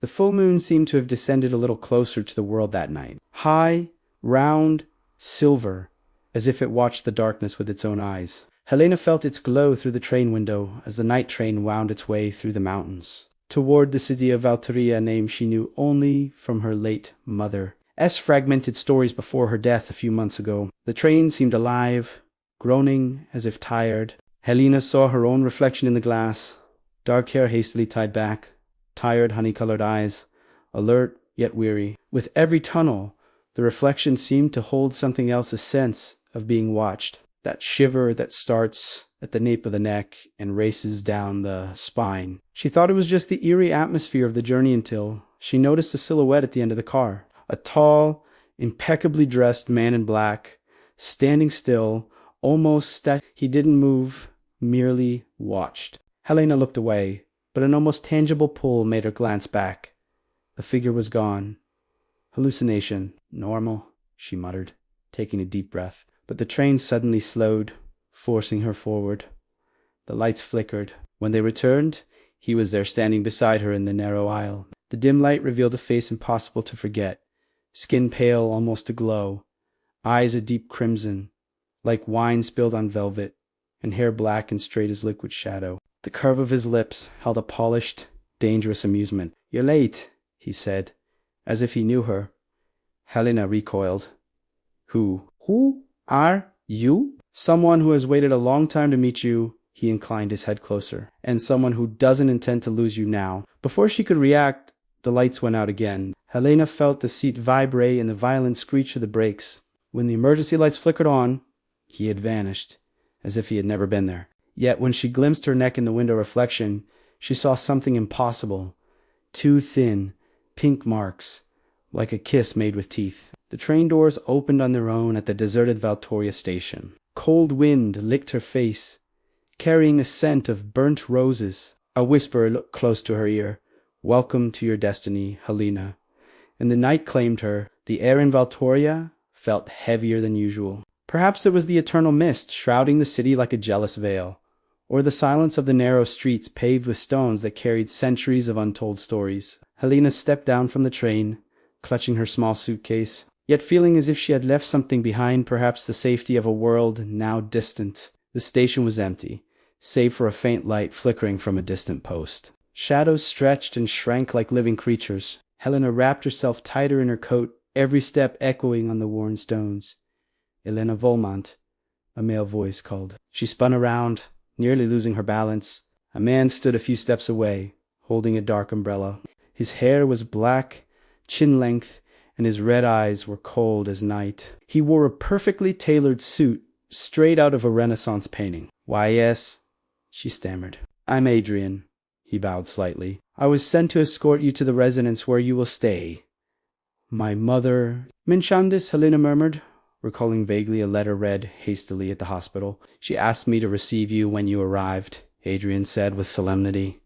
The full moon seemed to have descended a little closer to the world that night. High, round, silver, as if it watched the darkness with its own eyes. Helena felt its glow through the train window as the night train wound its way through the mountains, toward the city of Valteria, a name she knew only from her late mother. Fragmented stories before her death a few months ago. The train seemed alive, groaning as if tired. Helena saw her own reflection in the glass, dark hair hastily tied back, tired honey-colored eyes, alert yet weary. With every tunnel, the reflection seemed to hold something else, a sense of being watched. That shiver that starts at the nape of the neck and races down the spine. She thought it was just the eerie atmosphere of the journey until she noticed a silhouette at the end of the car. A tall, impeccably dressed man in black, standing still, almost He didn't move, merely watched. Helena looked away, but an almost tangible pull made her glance back. The figure was gone. Hallucination. Normal, she muttered, taking a deep breath. But the train suddenly slowed, forcing her forward. The lights flickered. When they returned, he was there standing beside her in the narrow aisle. The dim light revealed a face impossible to forget. Skin pale, almost aglow, eyes a deep crimson, like wine spilled on velvet, and hair black and straight as liquid shadow. The curve of his lips held a polished, dangerous amusement. "You're late," he said, as if he knew her. Helena recoiled. Who are you? Someone who has waited a long time to meet you. He inclined his head closer. And someone who doesn't intend to lose you now. Before she could react, the lights went out again. Helena felt the seat vibrate and the violent screech of the brakes. When the emergency lights flickered on, he had vanished, as if he had never been there. Yet when she glimpsed her neck in the window reflection, she saw something impossible. Two thin, pink marks, like a kiss made with teeth. The train doors opened on their own at the deserted Valtoria station. Cold wind licked her face, carrying a scent of burnt roses. A whisper looked close to her ear. "Welcome to your destiny, Helena." And the night claimed her. The air in Valtoria felt heavier than usual. Perhaps it was the eternal mist shrouding the city like a jealous veil, or the silence of the narrow streets paved with stones that carried centuries of untold stories. Helena stepped down from the train, clutching her small suitcase, yet feeling as if she had left something behind, perhaps the safety of a world now distant. The station was empty, save for a faint light flickering from a distant post. Shadows stretched and shrank like living creatures. Helena wrapped herself tighter in her coat, every step echoing on the worn stones. "Elena Volmont," a male voice called. She spun around, nearly losing her balance. A man stood a few steps away, holding a dark umbrella. His hair was black, chin-length, and his red eyes were cold as night. He wore a perfectly tailored suit, straight out of a Renaissance painting. "Why, yes," she stammered. "I'm Adrian." He bowed slightly. "I was sent to escort you to the residence where you will stay. My mother—" "Minchandis," Helena murmured, recalling vaguely a letter read hastily at the hospital. "She asked me to receive you when you arrived," Adrian said with solemnity,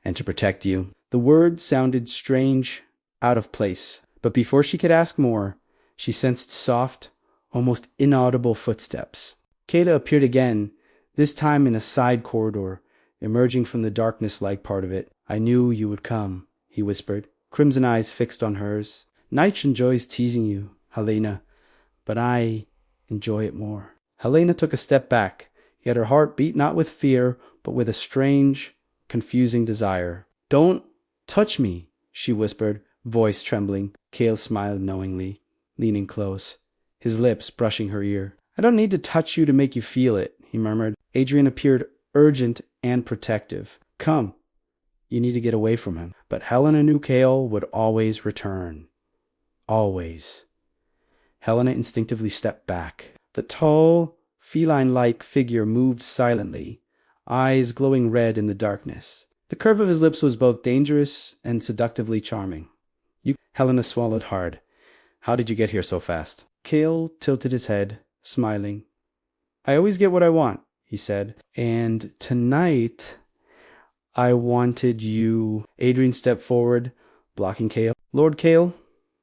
"and to protect you." The words sounded strange, out of place, but before she could ask more, she sensed soft, almost inaudible footsteps. Kayla appeared again, this time in a side corridor, emerging from the darkness-like part of it. "I knew you would come," he whispered, crimson eyes fixed on hers. "Nitch enjoys teasing you, Helena, but I enjoy it more." Helena took a step back, yet her heart beat not with fear, but with a strange, confusing desire. "Don't touch me," she whispered, voice trembling. Cale smiled knowingly, leaning close, his lips brushing her ear. "I don't need to touch you to make you feel it," he murmured. Adrian appeared urgent and protective. "Come." You need to get away from him. But Helena knew Cale would always return. Always. Helena instinctively stepped back. The tall, feline-like figure moved silently, eyes glowing red in the darkness. The curve of his lips was both dangerous and seductively charming. Helena swallowed hard. "How did you get here so fast?" Cale tilted his head, smiling. "I always get what I want," he said. "And tonight, I wanted you—" Adrian stepped forward, blocking Cale. "Lord Cale,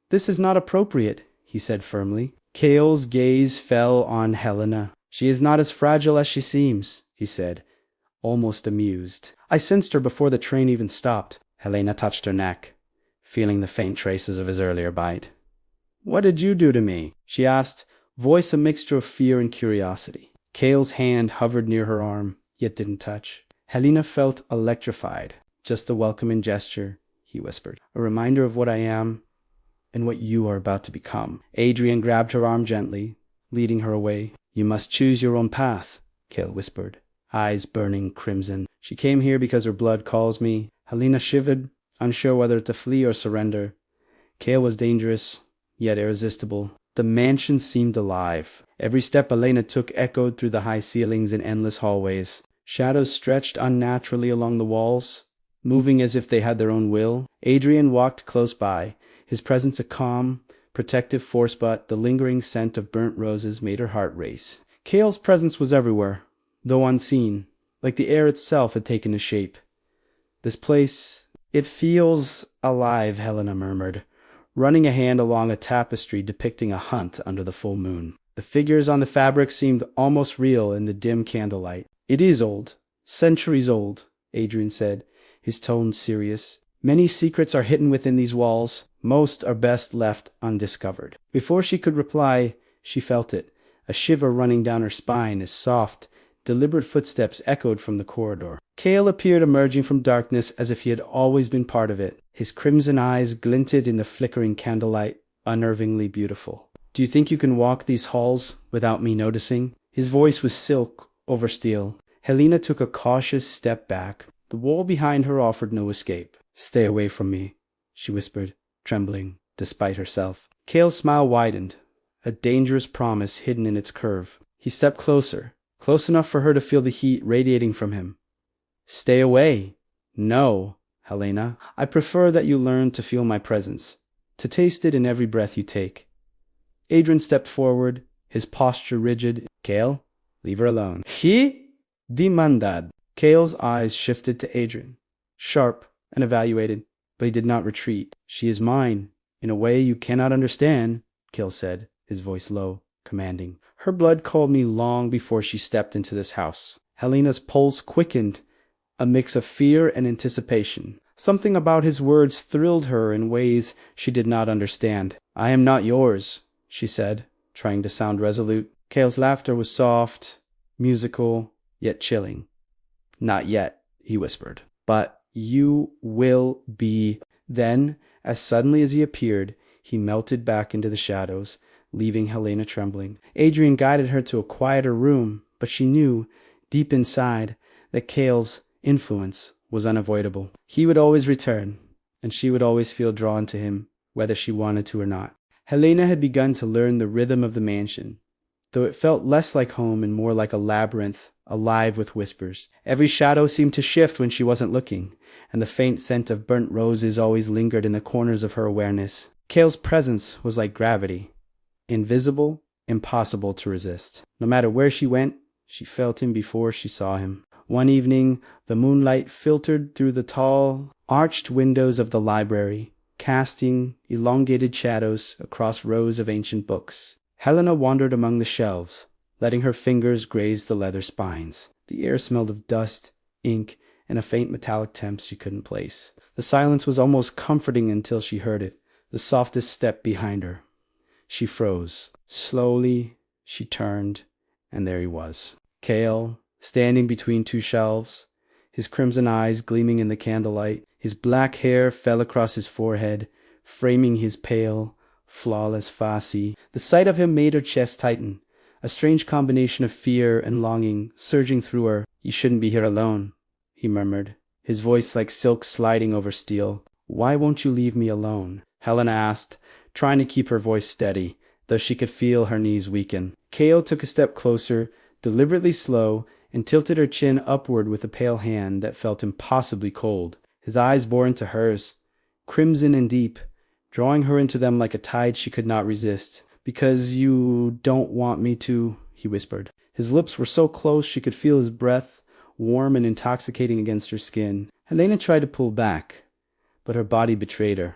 this is not appropriate," he said firmly. Cale's gaze fell on Helena. "She is not as fragile as she seems," he said, almost amused. "I sensed her before the train even stopped." Helena touched her neck. feeling the faint traces of his earlier bite. "What did you do to me?" she asked, voice a mixture of fear and curiosity. Cale's hand hovered near her arm, yet didn't touch. Helena felt electrified. "Just a welcoming gesture," he whispered. "A reminder of what I am and what you are about to become." Adrian grabbed her arm gently, leading her away. "You must choose your own path," Cale whispered, eyes burning crimson. "She came here because her blood calls me." Helena shivered, unsure whether to flee or surrender. Cale was dangerous, yet irresistible. The mansion seemed alive. Every step Helena took echoed through the high ceilings and endless hallways. Shadows stretched unnaturally along the walls, moving as if they had their own will. Adrian walked close by, his presence a calm, protective force, but the lingering scent of burnt roses made her heart race. Cale's presence was everywhere, though unseen, like the air itself had taken a shape. "This place, it feels alive," Helena murmured, running a hand along a tapestry depicting a hunt under the full moon. The figures on the fabric seemed almost real in the dim candlelight. "It is old, centuries old," Adrian said, his tone serious. "Many secrets are hidden within these walls. Most are best left undiscovered." Before she could reply, she felt it, a shiver running down her spine as soft, deliberate footsteps echoed from the corridor. Cale appeared emerging from darkness as if he had always been part of it. His crimson eyes glinted in the flickering candlelight, unnervingly beautiful. "Do you think you can walk these halls without me noticing?" His voice was silk over steel. Helena took a cautious step back. The wall behind her offered no escape. "Stay away from me," she whispered, trembling despite herself. Cale's smile widened, a dangerous promise hidden in its curve. He stepped closer, close enough for her to feel the heat radiating from him. "Stay away." "No, Helena. I prefer that you learn to feel my presence, to taste it in every breath you take." Adrian stepped forward, his posture rigid. "Cale, leave her alone." "He demanded." Cale's eyes shifted to Adrian, sharp and evaluated, but he did not retreat. "She is mine, in a way you cannot understand," Cale said, his voice low, commanding. "Her blood called me long before she stepped into this house." Helena's pulse quickened, a mix of fear and anticipation. Something about his words thrilled her in ways she did not understand. "I am not yours," she said, trying to sound resolute. Cale's laughter was soft, musical, yet chilling. "Not yet," he whispered. "But you will be." Then, as suddenly as he appeared, he melted back into the shadows, leaving Helena trembling. Adrian guided her to a quieter room, but she knew, deep inside, that Cale's influence was unavoidable. He would always return, and she would always feel drawn to him, whether she wanted to or not. Helena had begun to learn the rhythm of the mansion, though it felt less like home and more like a labyrinth, alive with whispers. Every shadow seemed to shift when she wasn't looking, and the faint scent of burnt roses always lingered in the corners of her awareness. Cale's presence was like gravity, invisible, impossible to resist. No matter where she went, she felt him before she saw him. One evening, the moonlight filtered through the tall, arched windows of the library, casting elongated shadows across rows of ancient books. Helena wandered among the shelves, letting her fingers graze the leather spines. The air smelled of dust, ink, and a faint metallic temp she couldn't place. The silence was almost comforting until she heard it, the softest step behind her. She froze. Slowly, she turned, and there he was. Cale, standing between two shelves, his crimson eyes gleaming in the candlelight. His black hair fell across his forehead, framing his pale, flawless face. The sight of him made her chest tighten, a strange combination of fear and longing surging through her. "You shouldn't be here alone," he murmured, his voice like silk sliding over steel. "Why won't you leave me alone?" Helena asked, trying to keep her voice steady, though she could feel her knees weaken. Cale took a step closer, deliberately slow, and tilted her chin upward with a pale hand that felt impossibly cold. His eyes bore into hers, crimson and deep, drawing her into them like a tide she could not resist. "Because you don't want me to," he whispered. His lips were so close she could feel his breath, warm and intoxicating against her skin. Helena tried to pull back, but her body betrayed her.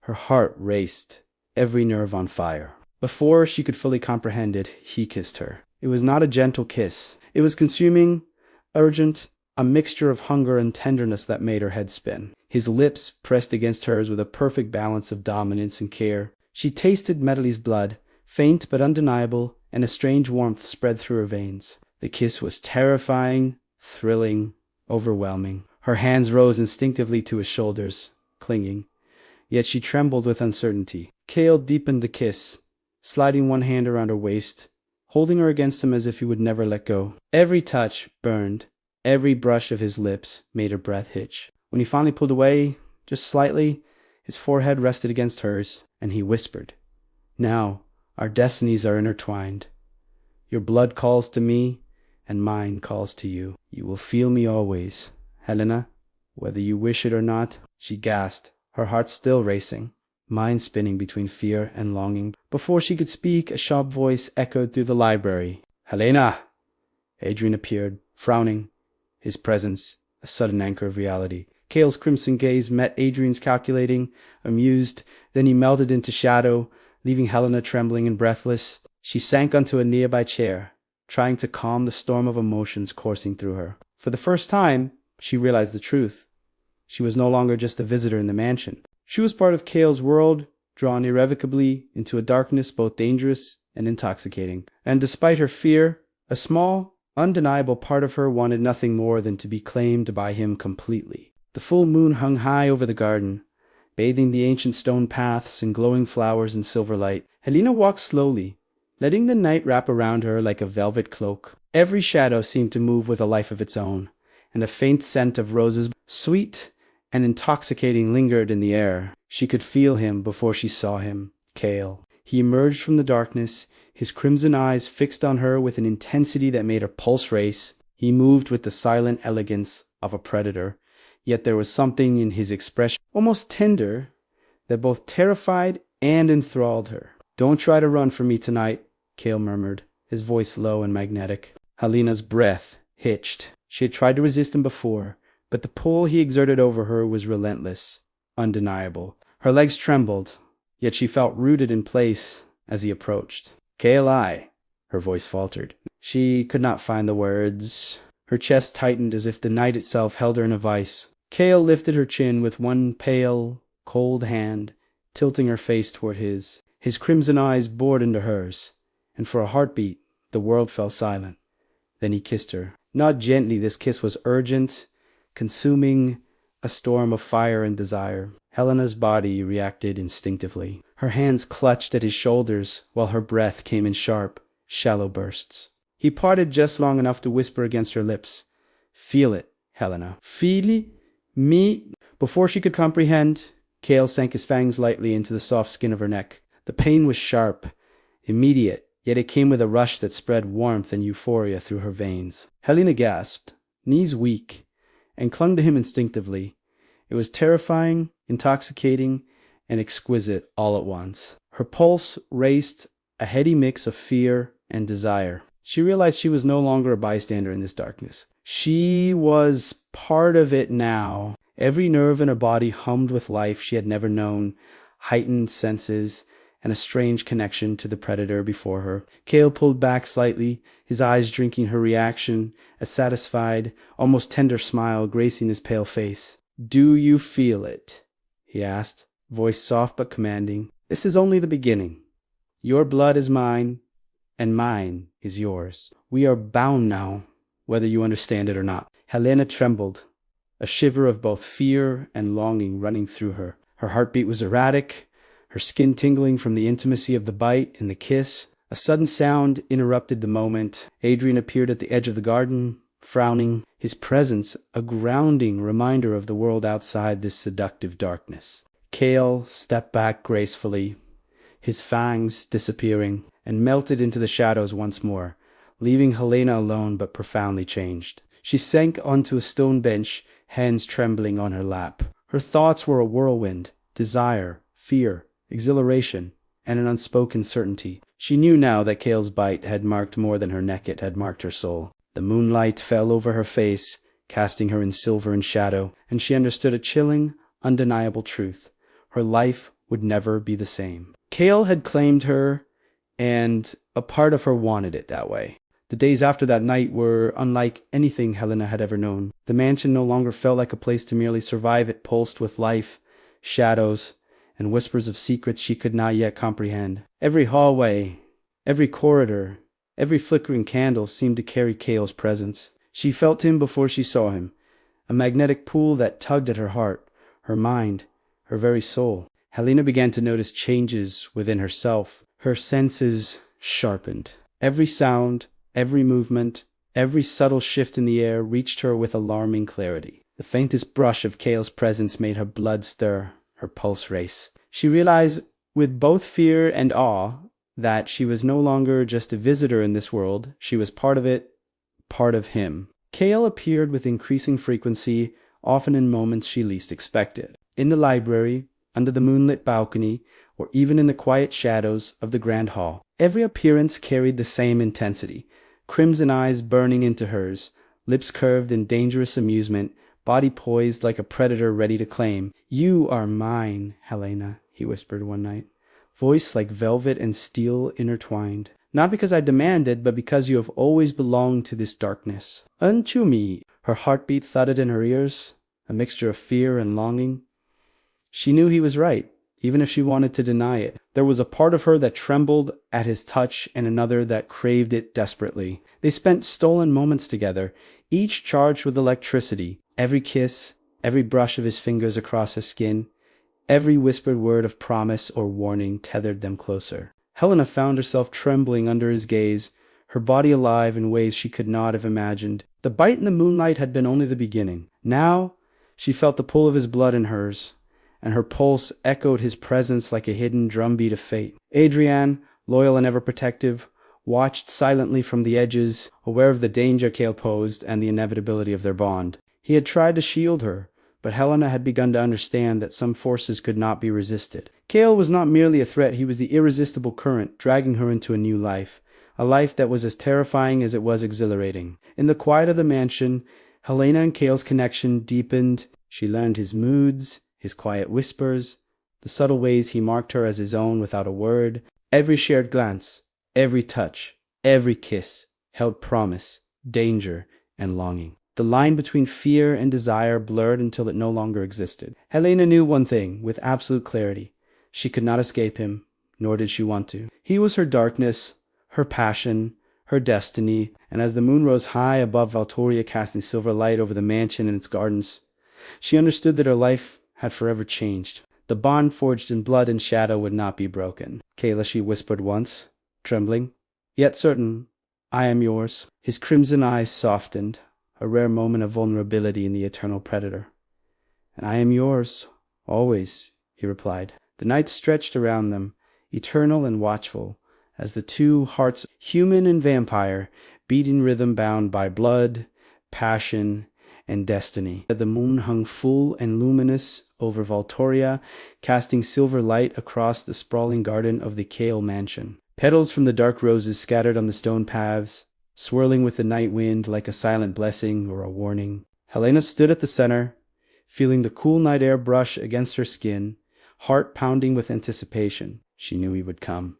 Her heart raced, every nerve on fire. Before she could fully comprehend it, he kissed her. It was not a gentle kiss. It was consuming, urgent, a mixture of hunger and tenderness that made her head spin. His lips pressed against hers with a perfect balance of dominance and care. She tasted Medley's blood, faint but undeniable, and a strange warmth spread through her veins. The kiss was terrifying, thrilling, overwhelming. Her hands rose instinctively to his shoulders, clinging. Yet she trembled with uncertainty. Cale deepened the kiss, sliding one hand around her waist, holding her against him as if he would never let go. Every touch burned. Every brush of his lips made her breath hitch. When he finally pulled away, just slightly, his forehead rested against hers, and he whispered, "Now, our destinies are intertwined. Your blood calls to me, and mine calls to you. You will feel me always, Helena, whether you wish it or not." She gasped, her heart still racing, mind spinning between fear and longing. Before she could speak, a sharp voice echoed through the library. "Helena!" Adrian appeared, frowning, his presence a sudden anchor of reality. Cale's crimson gaze met Adrian's, calculating, amused. Then he melted into shadow, leaving Helena trembling and breathless. She sank onto a nearby chair, trying to calm the storm of emotions coursing through her. For the first time, she realized the truth. She was no longer just a visitor in the mansion. She was part of Cale's world, drawn irrevocably into a darkness both dangerous and intoxicating. And despite her fear, a small, undeniable part of her wanted nothing more than to be claimed by him completely. The full moon hung high over the garden, bathing the ancient stone paths in glowing flowers and silver light. Helena walked slowly, letting the night wrap around her like a velvet cloak. Every shadow seemed to move with a life of its own, and a faint scent of roses, sweet and intoxicating, lingered in the air. She could feel him before she saw him, Cale. He emerged from the darkness, his crimson eyes fixed on her with an intensity that made her pulse race. He moved with the silent elegance of a predator, yet there was something in his expression, almost tender, that both terrified and enthralled her. "Don't try to run from me tonight," Cale murmured, his voice low and magnetic. Helena's breath hitched. She had tried to resist him before, but the pull he exerted over her was relentless, undeniable. Her legs trembled, yet she felt rooted in place as he approached. "Cale, her voice faltered. She could not find the words. Her chest tightened as if the night itself held her in a vice. Cale lifted her chin with one pale, cold hand, tilting her face toward his. His crimson eyes bored into hers, and for a heartbeat, the world fell silent. Then he kissed her. Not gently, this kiss was urgent, consuming, a storm of fire and desire. Helena's body reacted instinctively. Her hands clutched at his shoulders, while her breath came in sharp, shallow bursts. He parted just long enough to whisper against her lips, "Feel it, Helena." "Feel me?" Before she could comprehend, Cale sank his fangs lightly into the soft skin of her neck. The pain was sharp, immediate, yet it came with a rush that spread warmth and euphoria through her veins. Helena gasped, knees weak, and clung to him instinctively. It was terrifying, intoxicating, and exquisite all at once. Her pulse raced, a heady mix of fear and desire. She realized she was no longer a bystander in this darkness. She was part of it now. Every nerve in her body hummed with life she had never known, heightened senses, and a strange connection to the predator before her. Cale pulled back slightly, his eyes drinking her reaction, a satisfied, almost tender smile gracing his pale face. "Do you feel it?" he asked, voice soft but commanding. "This is only the beginning. Your blood is mine, and mine is yours. We are bound now, whether you understand it or not." Helena trembled, a shiver of both fear and longing running through her. Her heartbeat was erratic, her skin tingling from the intimacy of the bite and the kiss. A sudden sound interrupted the moment. Adrian appeared at the edge of the garden, frowning, his presence a grounding reminder of the world outside this seductive darkness. Cale stepped back gracefully, his fangs disappearing, and melted into the shadows once more, leaving Helena alone but profoundly changed. She sank onto a stone bench, hands trembling on her lap. Her thoughts were a whirlwind, desire, fear, exhilaration, and an unspoken certainty. She knew now that Cale's bite had marked more than her neck, it had marked her soul. The moonlight fell over her face, casting her in silver and shadow, and she understood a chilling, undeniable truth. Her life would never be the same. Cale had claimed her, and a part of her wanted it that way. The days after that night were unlike anything Helena had ever known. The mansion no longer felt like a place to merely survive. It pulsed with life, shadows, and whispers of secrets she could not yet comprehend. Every hallway, every corridor, every flickering candle seemed to carry Kale's presence. She felt him before she saw him, a magnetic pull that tugged at her heart, her mind, her very soul. Helena began to notice changes within herself. Her senses sharpened. Every sound, every movement, every subtle shift in the air reached her with alarming clarity. The faintest brush of Kale's presence made her blood stir, her pulse race. She realized with both fear and awe that she was no longer just a visitor in this world. She was part of it, part of him. Kale appeared with increasing frequency, often in moments she least expected. In the library, under the moonlit balcony, or even in the quiet shadows of the grand hall. Every appearance carried the same intensity, crimson eyes burning into hers, lips curved in dangerous amusement, body poised like a predator ready to claim. "You are mine, Helena," he whispered one night, voice like velvet and steel intertwined. "Not because I demanded, but because you have always belonged to this darkness. Unto me." Her heartbeat thudded in her ears, a mixture of fear and longing. She knew he was right, even if she wanted to deny it. There was a part of her that trembled at his touch and another that craved it desperately. They spent stolen moments together, each charged with electricity. Every kiss, every brush of his fingers across her skin, every whispered word of promise or warning tethered them closer. Helena found herself trembling under his gaze, her body alive in ways she could not have imagined. The bite in the moonlight had been only the beginning. Now she felt the pull of his blood in hers, and her pulse echoed his presence like a hidden drumbeat of fate. Adrienne, loyal and ever protective, watched silently from the edges, aware of the danger Kale posed and the inevitability of their bond. He had tried to shield her, but Helena had begun to understand that some forces could not be resisted. Kale was not merely a threat, he was the irresistible current dragging her into a new life, a life that was as terrifying as it was exhilarating. In the quiet of the mansion, Helena and Kale's connection deepened. She learned his moods, his quiet whispers, the subtle ways he marked her as his own without a word. Every shared glance, every touch, every kiss held promise, danger, and longing. The line between fear and desire blurred until it no longer existed. Helena knew one thing with absolute clarity. She could not escape him, nor did she want to. He was her darkness, her passion, her destiny, and as the moon rose high above Valtoria, casting silver light over the mansion and its gardens, she understood that her life had forever changed. The bond forged in blood and shadow would not be broken. "Kayla," she whispered once, trembling, yet certain, "I am yours." His crimson eyes softened, a rare moment of vulnerability in the eternal predator. "And I am yours, always," he replied. The night stretched around them, eternal and watchful, as the two hearts, human and vampire, beat in rhythm bound by blood, passion, and destiny. The moon hung full and luminous over Valtoria, casting silver light across the sprawling garden of the Kale mansion. Petals from the dark roses scattered on the stone paths, swirling with the night wind like a silent blessing or a warning. Helena stood at the center, feeling the cool night air brush against her skin, heart pounding with anticipation. She knew he would come.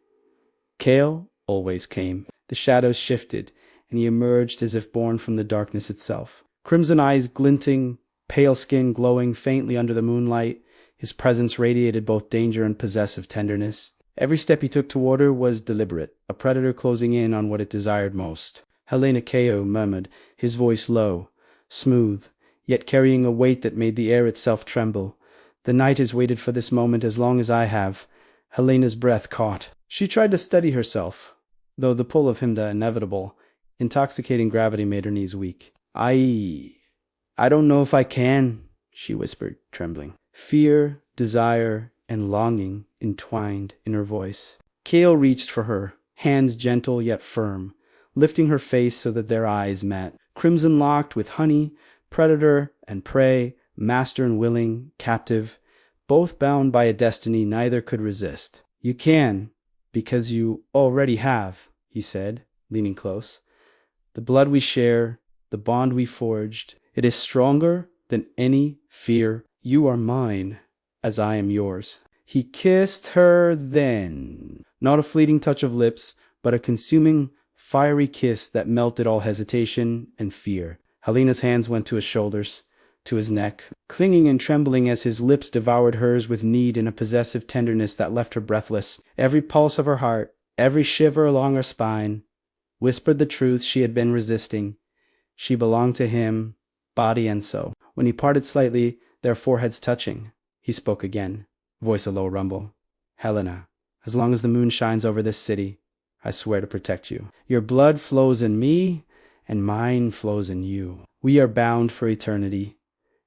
Kale always came. The shadows shifted, and he emerged as if born from the darkness itself. Crimson eyes glinting, pale skin glowing faintly under the moonlight, his presence radiated both danger and possessive tenderness. Every step he took toward her was deliberate, a predator closing in on what it desired most. "Helena Keo," murmured, his voice low, smooth, yet carrying a weight that made the air itself tremble. "The night has waited for this moment as long as I have." Helena's breath caught. She tried to steady herself, though the pull of him the inevitable, intoxicating gravity made her knees weak. I don't know if I can," she whispered, trembling. Fear, desire, and longing entwined in her voice. Kale reached for her, hands gentle yet firm, lifting her face so that their eyes met. Crimson locked with honey, predator and prey, master and willing, captive, both bound by a destiny neither could resist. "You can, because you already have," he said, leaning close. "The blood we share, the bond we forged, it is stronger than any fear. You are mine, as I am yours." He kissed her then, not a fleeting touch of lips, but a consuming, fiery kiss that melted all hesitation and fear. Helena's hands went to his shoulders, to his neck, clinging and trembling as his lips devoured hers with need and a possessive tenderness that left her breathless. Every pulse of her heart, every shiver along her spine, whispered the truth she had been resisting. She belonged to him, body and soul. When he parted slightly, their foreheads touching, he spoke again, voice a low rumble. "Helena, as long as the moon shines over this city, I swear to protect you. Your blood flows in me, and mine flows in you. We are bound for eternity,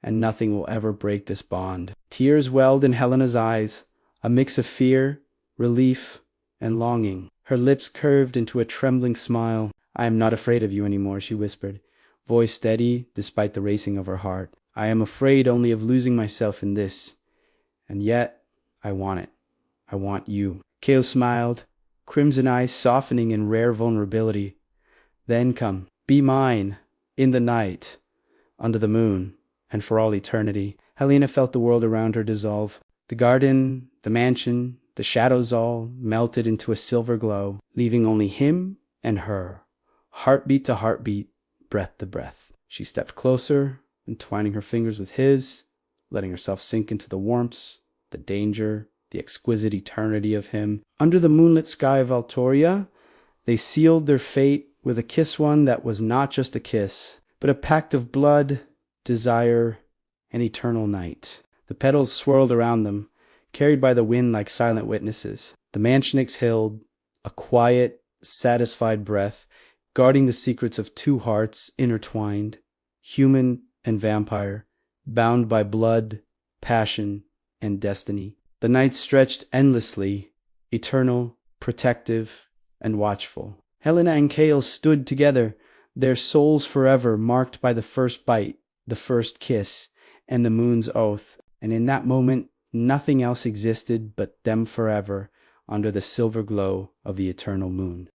and nothing will ever break this bond." Tears welled in Helena's eyes, a mix of fear, relief, and longing. Her lips curved into a trembling smile. "I am not afraid of you anymore," she whispered, voice steady despite the racing of her heart. "I am afraid only of losing myself in this. And yet, I want it. I want you." Cale smiled, crimson eyes softening in rare vulnerability. "Then come, be mine, in the night, under the moon, and for all eternity." Helena felt the world around her dissolve. The garden, the mansion, the shadows all melted into a silver glow, leaving only him and her, heartbeat to heartbeat, breath to breath. She stepped closer, entwining her fingers with his, letting herself sink into the warmth, the danger, the exquisite eternity of him. Under the moonlit sky of Altoria, they sealed their fate with a kiss, one that was not just a kiss, but a pact of blood, desire, and eternal night. The petals swirled around them, carried by the wind like silent witnesses. The mansion exhaled, a quiet, satisfied breath, guarding the secrets of two hearts intertwined, human and vampire, bound by blood, passion, and destiny. The night stretched endlessly, eternal, protective, and watchful. Helena and Cale stood together, their souls forever marked by the first bite, the first kiss, and the moon's oath. And in that moment, nothing else existed but them forever under the silver glow of the eternal moon.